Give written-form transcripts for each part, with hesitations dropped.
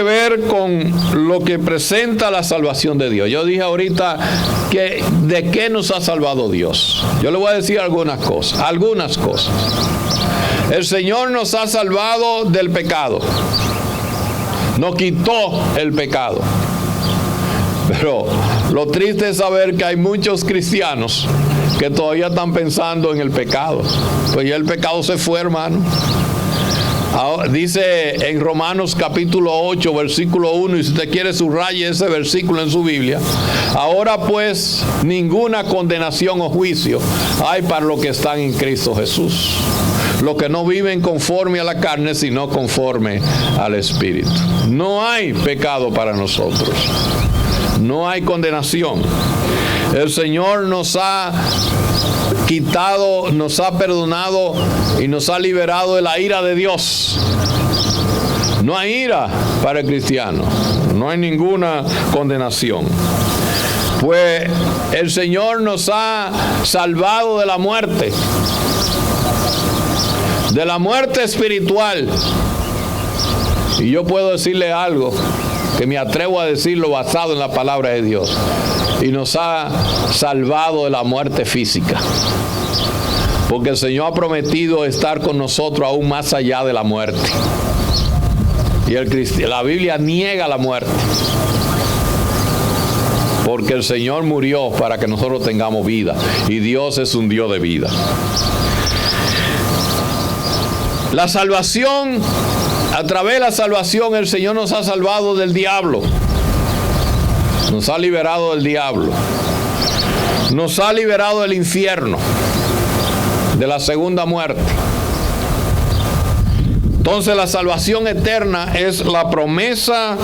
que ver con lo que presenta la salvación de Dios. Yo dije ahorita que de qué nos ha salvado Dios. Yo le voy a decir algunas cosas. El Señor nos ha salvado del pecado. Nos quitó el pecado. Pero lo triste es saber que hay muchos cristianos que todavía están pensando en el pecado. Pues ya el pecado se fue, hermano. Ahora, dice en Romanos capítulo 8, versículo 1, y si usted quiere subraye ese versículo en su Biblia. Ahora pues, ninguna condenación o juicio hay para los que están en Cristo Jesús. Los que no viven conforme a la carne, sino conforme al Espíritu. No hay pecado para nosotros. No hay condenación. El Señor nos ha quitado, nos ha perdonado y nos ha liberado de la ira de Dios. No hay ira para el cristiano. No hay ninguna condenación. Pues el Señor nos ha salvado de la muerte. De la muerte espiritual. Y yo puedo decirle algo que me atrevo a decirlo basado en la palabra de Dios. Y nos ha salvado de la muerte física. Porque el Señor ha prometido estar con nosotros aún más allá de la muerte. Y la Biblia niega la muerte. Porque el Señor murió para que nosotros tengamos vida. Y Dios es un Dios de vida. La salvación, a través de la salvación, el Señor nos ha salvado del diablo. Nos ha liberado del diablo. Nos ha liberado del infierno, de la segunda muerte. Entonces la salvación eterna es la promesa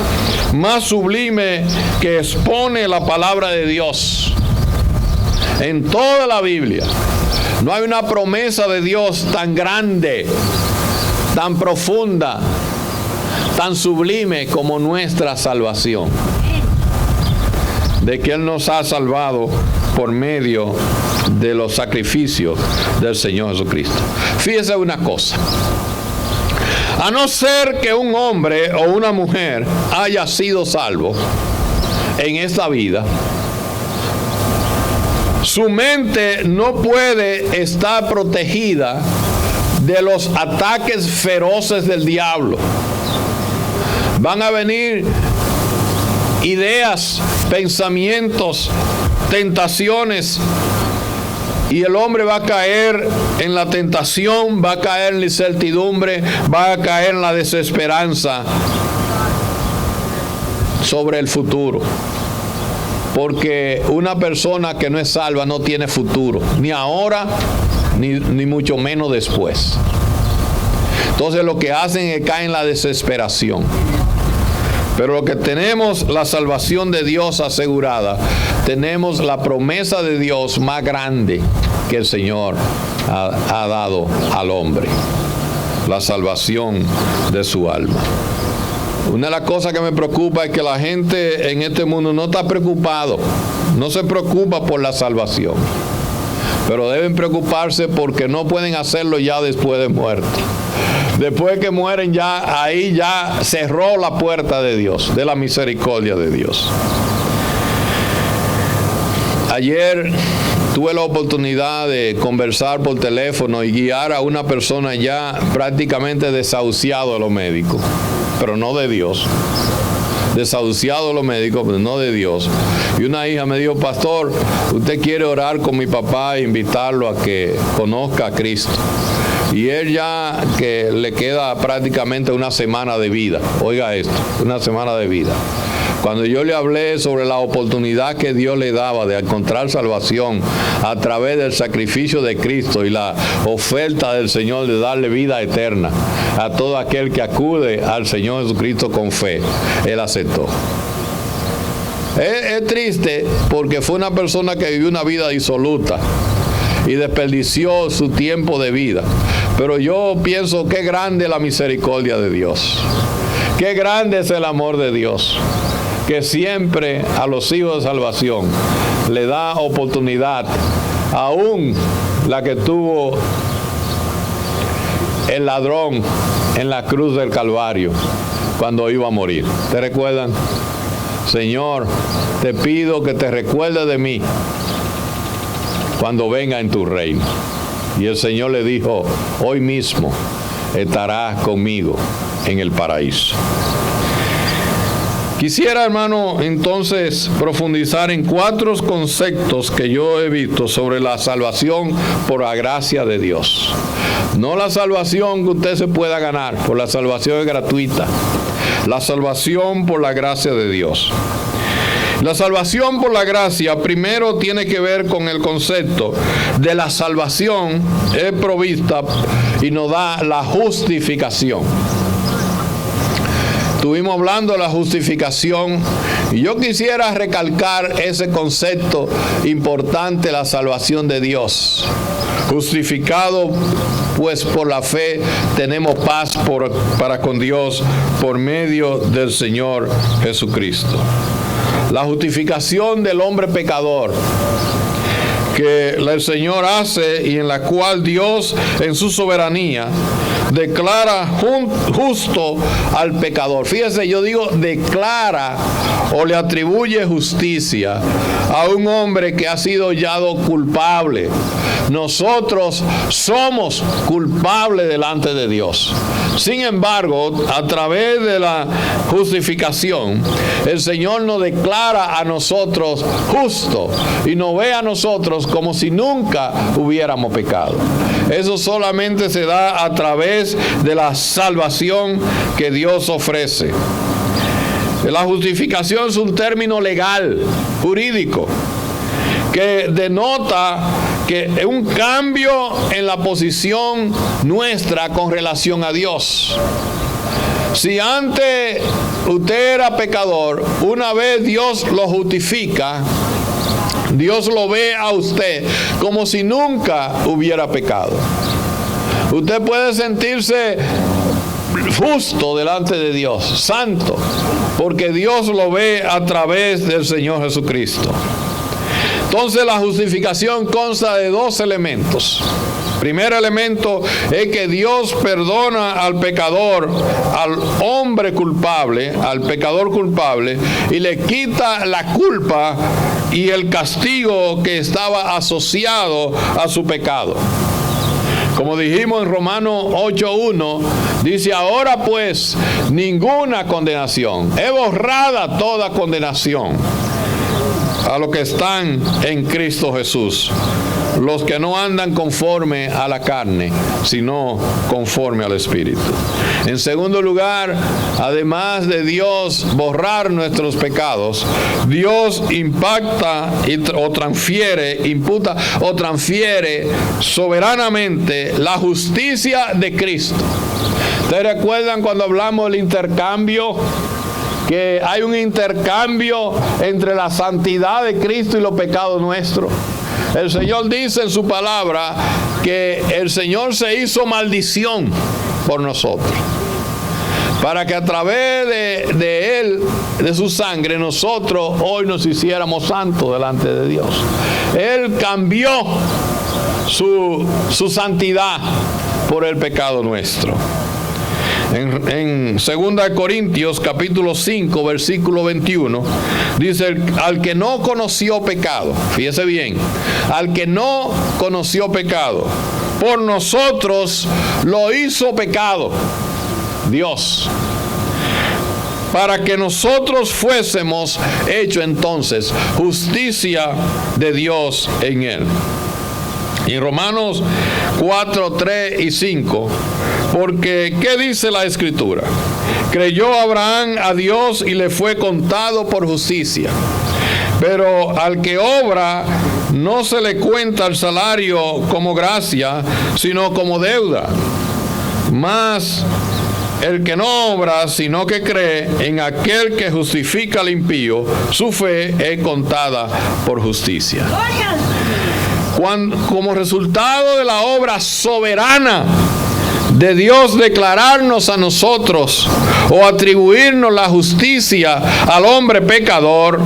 más sublime que expone la palabra de Dios. En toda la Biblia no hay una promesa de Dios tan grande, tan profunda, tan sublime como nuestra salvación. De que Él nos ha salvado por medio de los sacrificios del Señor Jesucristo. Fíjese una cosa. A no ser que un hombre o una mujer haya sido salvo en esta vida, su mente no puede estar protegida de los ataques feroces del diablo. Van a venir ideas, pensamientos, tentaciones, y el hombre va a caer en la tentación, va a caer en la incertidumbre, va a caer en la desesperanza sobre el futuro. Porque una persona que no es salva no tiene futuro, ni ahora, ni mucho menos después. Entonces lo que hacen es caer en la desesperación. Pero lo que tenemos, la salvación de Dios asegurada, tenemos la promesa de Dios más grande que el Señor ha dado al hombre. La salvación de su alma. Una de las cosas que me preocupa es que la gente en este mundo no está preocupado, no se preocupa por la salvación. Pero deben preocuparse porque no pueden hacerlo ya después de muerte. Después que mueren ya, ahí ya cerró la puerta de Dios, de la misericordia de Dios. Ayer tuve la oportunidad de conversar por teléfono y guiar a una persona ya prácticamente desahuciado de los médicos, pero no de Dios. Desahuciado de los médicos, pero no de Dios. Y una hija me dijo: pastor, usted quiere orar con mi papá e invitarlo a que conozca a Cristo. Y él ya que le queda prácticamente una semana de vida. Oiga esto, una semana de vida. Cuando yo le hablé sobre la oportunidad que Dios le daba de encontrar salvación a través del sacrificio de Cristo y la oferta del Señor de darle vida eterna a todo aquel que acude al Señor Jesucristo con fe, él aceptó. Es triste porque fue una persona que vivió una vida disoluta y desperdició su tiempo de vida. Pero yo pienso qué grande es la misericordia de Dios. Qué grande es el amor de Dios, que siempre a los hijos de salvación le da oportunidad, aún la que tuvo el ladrón en la cruz del Calvario, cuando iba a morir. ¿Te recuerdan? Señor, te pido que te recuerdes de mí cuando venga en tu reino. Y el Señor le dijo, hoy mismo estarás conmigo en el paraíso. Quisiera, hermano, entonces profundizar en 4 conceptos que yo he visto sobre la salvación por la gracia de Dios. No la salvación que usted se pueda ganar, por la salvación es gratuita. La salvación por la gracia de Dios. La salvación por la gracia primero tiene que ver con el concepto de la salvación es provista y nos da la justificación. Estuvimos hablando de la justificación y yo quisiera recalcar ese concepto importante, la salvación de Dios. Justificado pues por la fe tenemos paz para con Dios por medio del Señor Jesucristo. La justificación del hombre pecador que el Señor hace y en la cual Dios en su soberanía declara justo al pecador. Fíjese, yo digo declara o le atribuye justicia a un hombre que ha sido hallado culpable. Nosotros somos culpables delante de Dios. Sin embargo, a través de la justificación, el Señor nos declara a nosotros justo y nos ve a nosotros como si nunca hubiéramos pecado. Eso solamente se da a través de la salvación que Dios ofrece. La justificación es un término legal, jurídico, que denota que es un cambio en la posición nuestra con relación a Dios. Si antes usted era pecador, una vez Dios lo justifica, Dios lo ve a usted como si nunca hubiera pecado. Usted puede sentirse justo delante de Dios, santo, porque Dios lo ve a través del Señor Jesucristo. Entonces la justificación consta de 2 elementos. Primer elemento es que Dios perdona al pecador, al hombre culpable, al pecador culpable, y le quita la culpa y el castigo que estaba asociado a su pecado. Como dijimos en Romanos 8:1, dice, ahora pues ninguna condenación, es borrada toda condenación a los que están en Cristo Jesús, los que no andan conforme a la carne, sino conforme al Espíritu. En segundo lugar, además de Dios borrar nuestros pecados, Dios imputa o transfiere soberanamente la justicia de Cristo. ¿Ustedes recuerdan cuando hablamos del intercambio? Que hay un intercambio entre la santidad de Cristo y los pecados nuestros. El Señor dice en su palabra que el Señor se hizo maldición por nosotros, para que a través de Él, de su sangre, nosotros hoy nos hiciéramos santos delante de Dios. Él cambió su santidad por el pecado nuestro. En 2 Corintios capítulo 5 versículo 21 dice, al que no conoció pecado, fíjese bien, al que no conoció pecado, por nosotros lo hizo pecado Dios, para que nosotros fuésemos hechos entonces justicia de Dios en él. Y en Romanos 4, 3 y 5, porque ¿qué dice la Escritura? Creyó Abraham a Dios y le fue contado por justicia. Pero al que obra no se le cuenta el salario como gracia, sino como deuda. Mas el que no obra, sino que cree en aquel que justifica al impío, su fe es contada por justicia. Como resultado de la obra soberana de Dios declararnos a nosotros o atribuirnos la justicia al hombre pecador,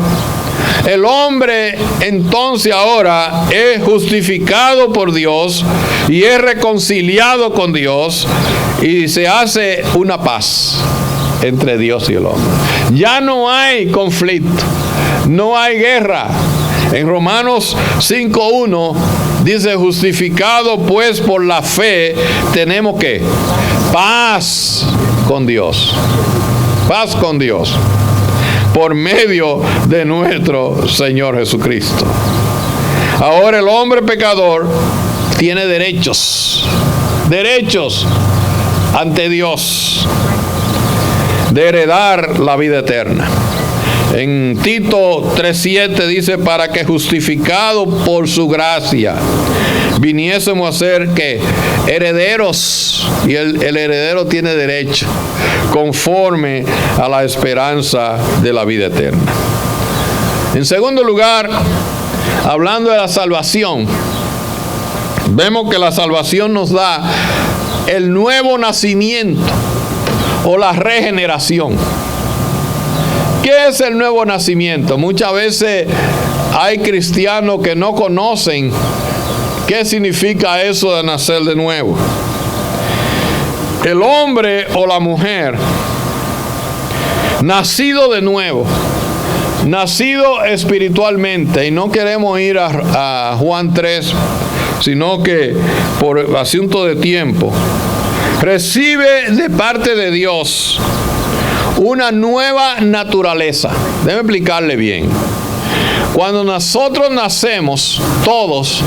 el hombre entonces ahora es justificado por Dios y es reconciliado con Dios y se hace una paz. entre Dios y el hombre. Ya no hay conflicto, no hay guerra. En Romanos 5:1 dice, justificado pues por la fe, tenemos que paz con Dios. Paz con Dios. Por medio de nuestro Señor Jesucristo. Ahora el hombre pecador tiene derechos ante Dios de heredar la vida eterna. En Tito 3:7 dice, para que justificado por su gracia viniésemos a ser que herederos, y el heredero tiene derecho conforme a la esperanza de la vida eterna. En segundo lugar, hablando de la salvación, vemos que la salvación nos da el nuevo nacimiento o la regeneración. ¿Qué es el nuevo nacimiento? Muchas veces hay cristianos que no conocen qué significa eso de nacer de nuevo. El hombre o la mujer nacido de nuevo, nacido espiritualmente, y no queremos ir a Juan 3, sino que por asunto de tiempo, recibe de parte de Dios una nueva naturaleza. Déjeme explicarle bien. Cuando nosotros nacemos, todos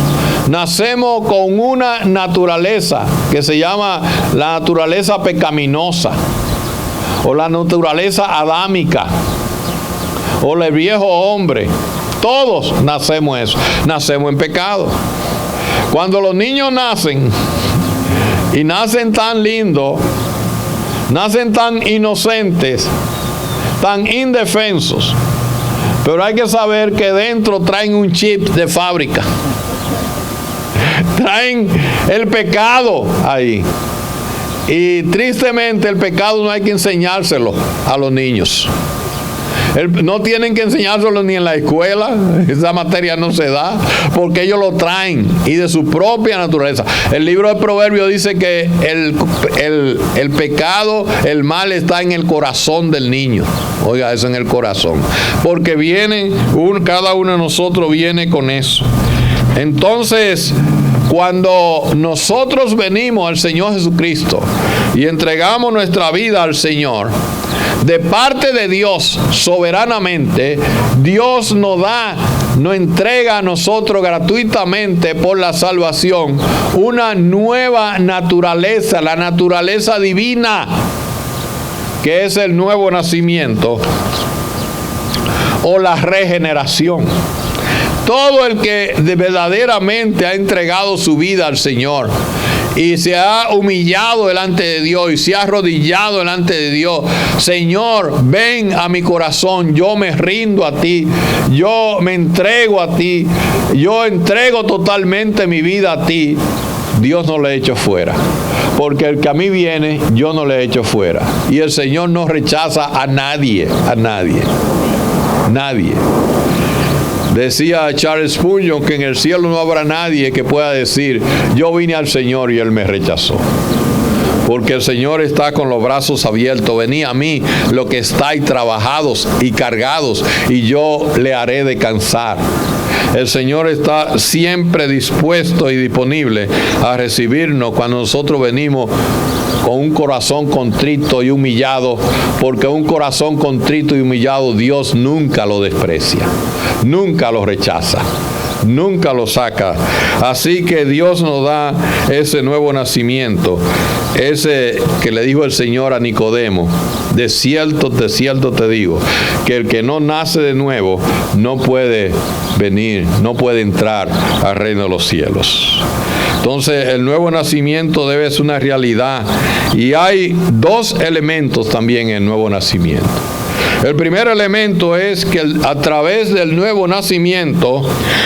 nacemos con una naturaleza que se llama la naturaleza pecaminosa o la naturaleza adámica o el viejo hombre. Todos nacemos eso, nacemos en pecado. Cuando los niños nacen y nacen tan lindos, nacen tan inocentes, tan indefensos, pero hay que saber que dentro traen un chip de fábrica. Traen el pecado ahí. Y tristemente el pecado no hay que enseñárselo a los niños. No tienen que enseñárselo ni en la escuela, esa materia no se da, porque ellos lo traen y de su propia naturaleza. El libro de Proverbios dice que el pecado, el mal está en el corazón del niño. Oiga, eso en el corazón. Porque cada uno de nosotros viene con eso. Entonces, cuando nosotros venimos al Señor Jesucristo y entregamos nuestra vida al Señor, de parte de Dios, soberanamente, Dios nos entrega a nosotros gratuitamente por la salvación una nueva naturaleza, la naturaleza divina, que es el nuevo nacimiento o la regeneración. Todo el que verdaderamente ha entregado su vida al Señor y se ha humillado delante de Dios y se ha arrodillado delante de Dios, Señor, ven a mi corazón, yo me rindo a ti, yo me entrego a ti, yo entrego totalmente mi vida a ti, Dios no le echa fuera. Porque el que a mí viene, yo no le echo fuera. Y el Señor no rechaza a nadie, nadie. Decía Charles Spurgeon que en el cielo no habrá nadie que pueda decir, yo vine al Señor y Él me rechazó. Porque el Señor está con los brazos abiertos. Venid a mí, los que estáis trabajados y cargados, y yo le haré descansar. El Señor está siempre dispuesto y disponible a recibirnos cuando nosotros venimos con un corazón contrito y humillado, porque un corazón contrito y humillado Dios nunca lo desprecia, nunca lo rechaza, nunca lo saca. Así que Dios nos da ese nuevo nacimiento, ese que le dijo el Señor a Nicodemo: de cierto te digo, que el que no nace de nuevo no puede venir, no puede entrar al reino de los cielos. Entonces el nuevo nacimiento debe ser una realidad, y hay dos elementos también en el nuevo nacimiento. El primer elemento es que a través del nuevo nacimiento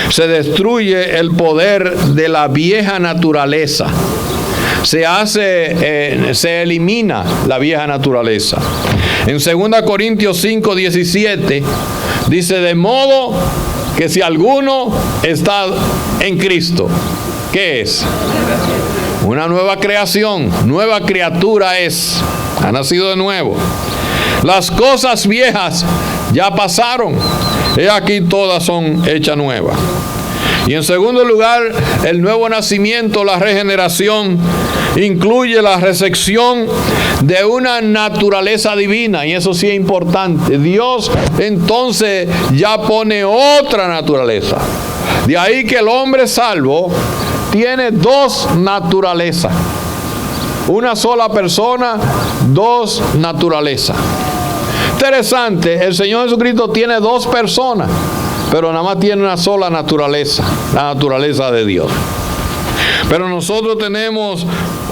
se destruye el poder de la vieja naturaleza. Se elimina la vieja naturaleza. En 2 Corintios 5:17 dice: de modo que si alguno está en Cristo, ¿qué es? Una nueva creación, nueva criatura es, ha nacido de nuevo. Las cosas viejas ya pasaron. He aquí todas son hechas nuevas. Y en segundo lugar, el nuevo nacimiento, la regeneración, incluye la recepción de una naturaleza divina. Y eso sí es importante. Dios entonces ya pone otra naturaleza. De ahí que el hombre salvo tiene dos naturalezas. Una sola persona, dos naturalezas. Interesante, el Señor Jesucristo tiene dos personas, pero nada más tiene una sola naturaleza, la naturaleza de Dios. Pero nosotros tenemos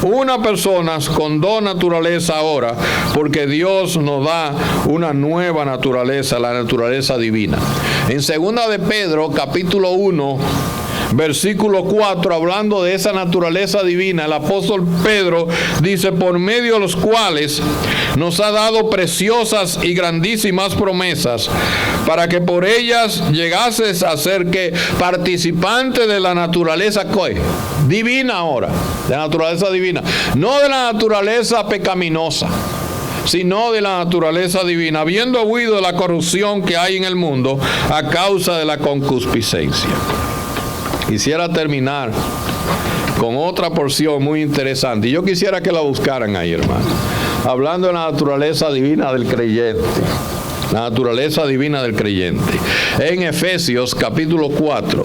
una persona con dos naturalezas ahora, porque Dios nos da una nueva naturaleza, la naturaleza divina. En 2 de Pedro, capítulo 1, versículo 4, hablando de esa naturaleza divina, el apóstol Pedro dice: por medio de los cuales nos ha dado preciosas y grandísimas promesas, para que por ellas llegases a ser que participante de la naturaleza divina ahora, de la naturaleza divina, no de la naturaleza pecaminosa, sino de la naturaleza divina, habiendo huido de la corrupción que hay en el mundo a causa de la concupiscencia. Quisiera terminar con otra porción muy interesante. Y yo quisiera que la buscaran ahí, hermano. Hablando de la naturaleza divina del creyente. La naturaleza divina del creyente. En Efesios capítulo 4,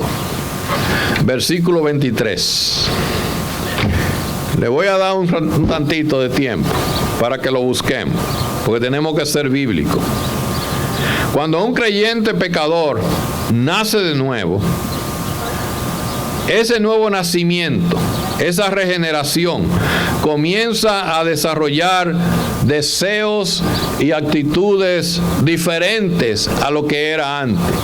versículo 23. Le voy a dar un tantito de tiempo para que lo busquemos, porque tenemos que ser bíblicos. Cuando un creyente pecador nace de nuevo, ese nuevo nacimiento, esa regeneración, comienza a desarrollar deseos y actitudes diferentes a lo que era antes.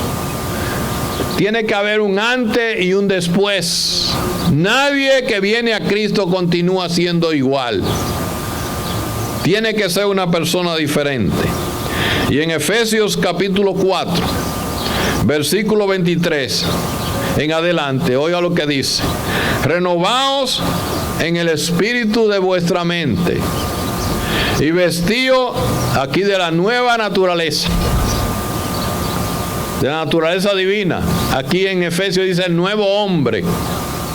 Tiene que haber un antes y un después. Nadie que viene a Cristo continúa siendo igual. Tiene que ser una persona diferente. Y en Efesios capítulo 4, versículo 23 en adelante, oiga lo que dice: renovaos en el espíritu de vuestra mente y vestíos aquí de la nueva naturaleza, de la naturaleza divina. Aquí en Efesios dice el nuevo hombre,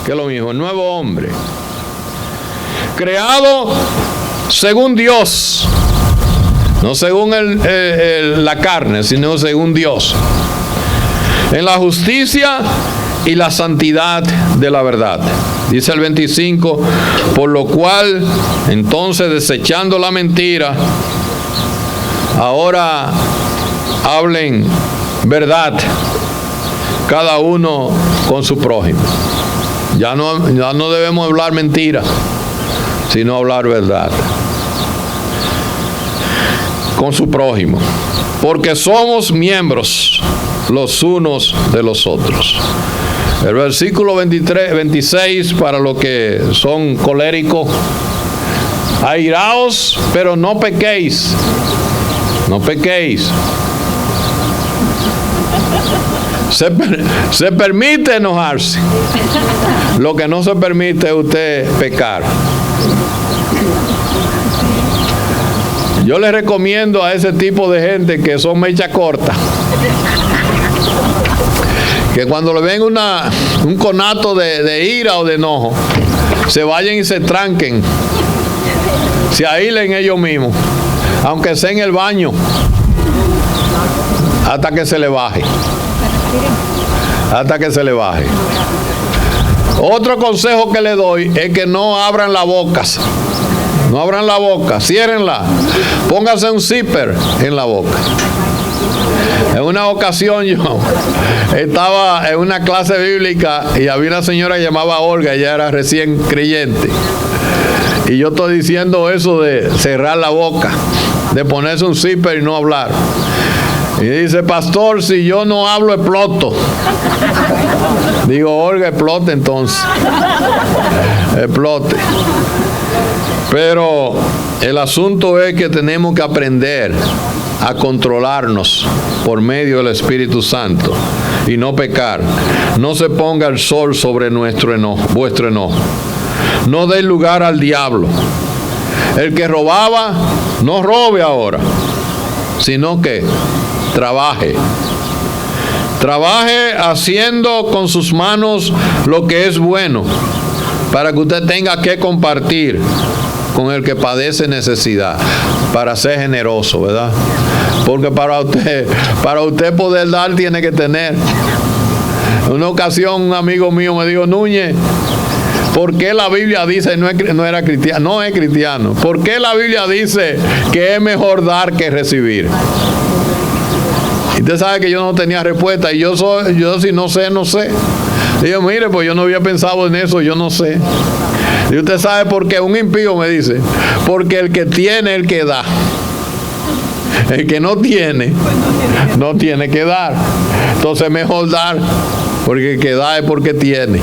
que es lo mismo, el nuevo hombre, creado según Dios, no según la carne, sino según Dios, en la justicia y la santidad de la verdad. Dice el 25, por lo cual, entonces, desechando la mentira, ahora hablen verdad, cada uno con su prójimo. Ya no debemos hablar mentira, sino hablar verdad con su prójimo, porque somos miembros los unos de los otros. El versículo 26, para los que son coléricos: airaos, pero no pequéis. No pequéis. Se permite enojarse. Lo que no se permite es usted pecar. Yo le recomiendo a ese tipo de gente que son mecha corta, que cuando le ven un conato de ira o de enojo, se vayan y se tranquen, se aíslen ellos mismos, aunque sea en el baño, hasta que se le baje. Hasta que se le baje. Otro consejo que le doy es que no abran las bocas. No abran la boca, ciérrenla. Póngase un zipper en la boca. En una ocasión yo estaba en una clase bíblica y había una señora que llamaba Olga, ella era recién creyente. Y yo estoy diciendo eso de cerrar la boca, de ponerse un zipper y no hablar. Y dice: pastor, si yo no hablo, exploto. Digo: Olga, explote entonces. Explote. Pero el asunto es que tenemos que aprender a controlarnos por medio del Espíritu Santo y no pecar. No se ponga el sol sobre vuestro enojo. No dé lugar al diablo. El que robaba, no robe ahora. sino que trabaje. Trabaje haciendo con sus manos lo que es bueno, para que usted tenga que compartir con el que padece necesidad, para ser generoso, ¿verdad? Porque para usted poder dar, tiene que tener. En una ocasión un amigo mío me dijo: Núñez, ¿por qué la Biblia dice, no es cristiano, ¿por qué la Biblia dice que es mejor dar que recibir? Y usted sabe que yo no tenía respuesta, y yo si no sé, no sé. Digo: mire, pues yo no había pensado en eso, yo no sé. Y usted sabe por qué. Un impío me dice: porque el que tiene, el que da. El que no tiene, no tiene que dar. Entonces es mejor dar, porque el que da es porque tiene.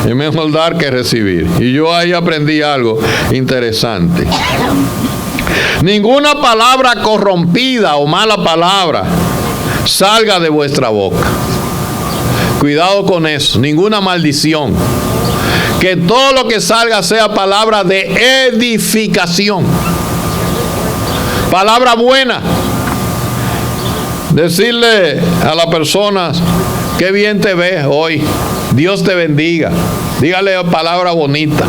Es mejor dar que recibir. Y yo ahí aprendí algo interesante. Ninguna palabra corrompida o mala palabra salga de vuestra boca. Cuidado con eso. Ninguna maldición. Que todo lo que salga sea palabra de edificación. Palabra buena. Decirle a las personas: qué bien te ves hoy, Dios te bendiga. Dígale palabra bonita.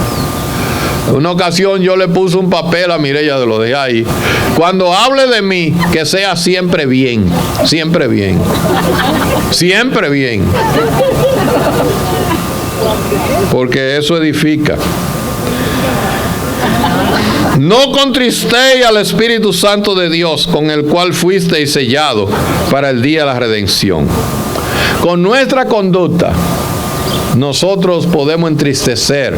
En una ocasión yo le puse un papel a Mireya, lo dejé ahí: cuando hable de mí, que sea siempre bien, siempre bien, siempre bien, porque eso edifica. No contristéis al Espíritu Santo de Dios, con el cual fuisteis sellados para el día de la redención. Con nuestra conducta, nosotros podemos entristecer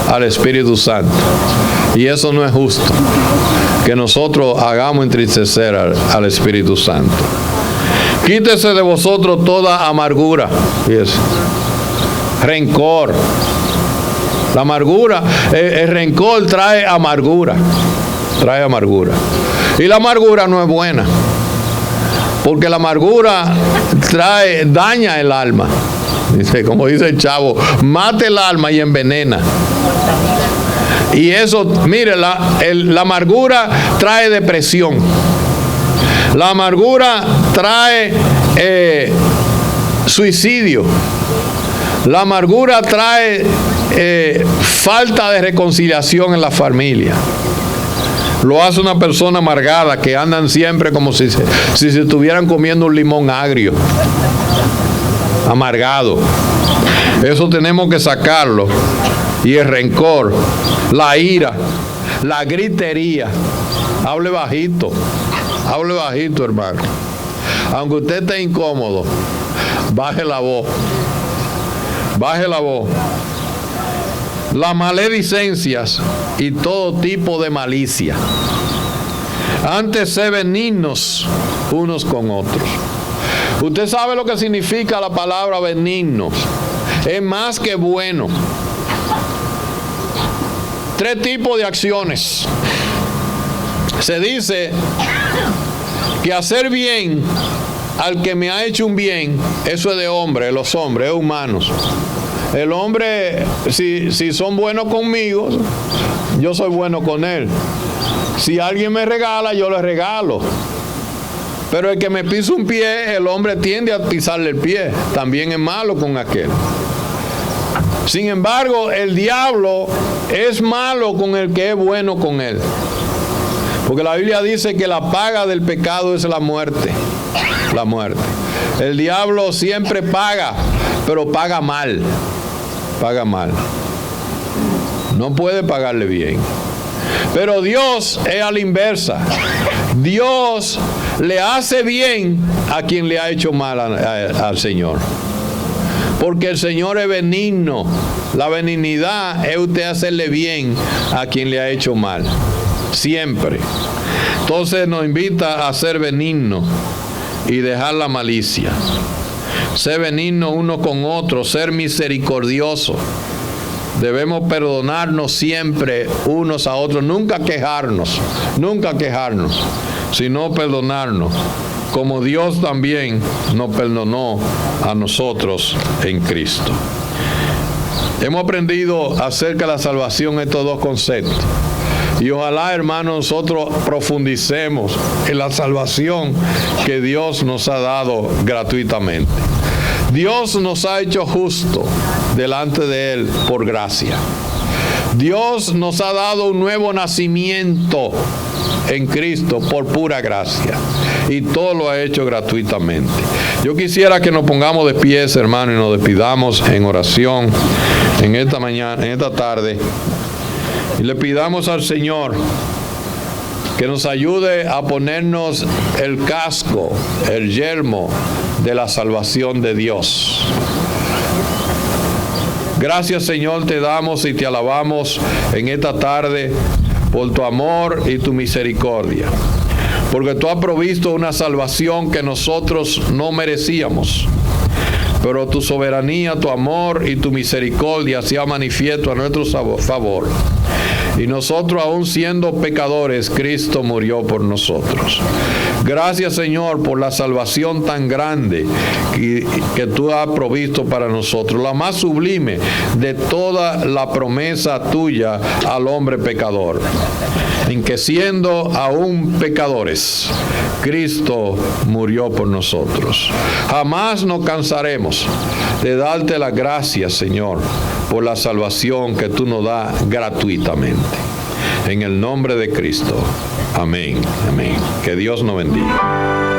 al Espíritu Santo. Y eso no es justo, que nosotros hagamos entristecer al Espíritu Santo. Quítese de vosotros toda amargura, fíjese, rencor. La amargura, el rencor trae amargura. Trae amargura. Y la amargura no es buena, porque la amargura daña el alma. Dice, como dice el Chavo, mata el alma y envenena. Y eso, mire, la amargura trae depresión. La amargura trae suicidio. La amargura trae falta de reconciliación en la familia. Lo hace una persona amargada, que andan siempre como si se estuvieran comiendo un limón agrio. Amargado. Eso tenemos que sacarlo. Y el rencor, la ira, la gritería. Hable bajito, hermano. Aunque usted esté incómodo, baje la voz. Baje la voz. Las maledicencias y todo tipo de malicia. Antes sé benignos unos con otros. Usted sabe lo que significa la palabra benignos. Es más que bueno. 3 tipos de acciones. Se dice que hacer bien al que me ha hecho un bien, eso es de hombre, los hombres, es humanos. El hombre, si son buenos conmigo, yo soy bueno con él. Si alguien me regala, yo le regalo. Pero el que me pisa un pie, el hombre tiende a pisarle el pie. También es malo con aquel. Sin embargo, el diablo es malo con el que es bueno con él. Porque la Biblia dice que la paga del pecado es la muerte. La muerte. El diablo siempre paga, pero paga mal. Paga mal. No puede pagarle bien. Pero Dios es a la inversa. Dios le hace bien a quien le ha hecho mal al Señor. Porque el Señor es benigno. La benignidad es usted hacerle bien a quien le ha hecho mal. Siempre. Entonces nos invita a ser benignos y dejar la malicia. Ser benigno uno con otro, ser misericordioso. Debemos perdonarnos siempre unos a otros, nunca quejarnos, sino perdonarnos, como Dios también nos perdonó a nosotros en Cristo. Hemos aprendido acerca de la salvación estos 2 conceptos. Y ojalá, hermanos, nosotros profundicemos en la salvación que Dios nos ha dado gratuitamente. Dios nos ha hecho justo delante de Él por gracia. Dios nos ha dado un nuevo nacimiento en Cristo por pura gracia. Y todo lo ha hecho gratuitamente. Yo quisiera que nos pongamos de pies, hermano, y nos despidamos en oración en esta mañana, en esta tarde. Y le pidamos al Señor que nos ayude a ponernos el casco, el yelmo de la salvación de Dios. Gracias, Señor, te damos y te alabamos en esta tarde por tu amor y tu misericordia, porque tú has provisto una salvación que nosotros no merecíamos, pero tu soberanía, tu amor y tu misericordia se ha manifiesto a nuestro favor. Y nosotros, aún siendo pecadores, Cristo murió por nosotros. Gracias, Señor, por la salvación tan grande que tú has provisto para nosotros, la más sublime de toda la promesa tuya al hombre pecador, en que siendo aún pecadores, Cristo murió por nosotros. Jamás nos cansaremos de darte las gracias, Señor, por la salvación que tú nos das gratuitamente. En el nombre de Cristo. Amén. Amén. Que Dios nos bendiga.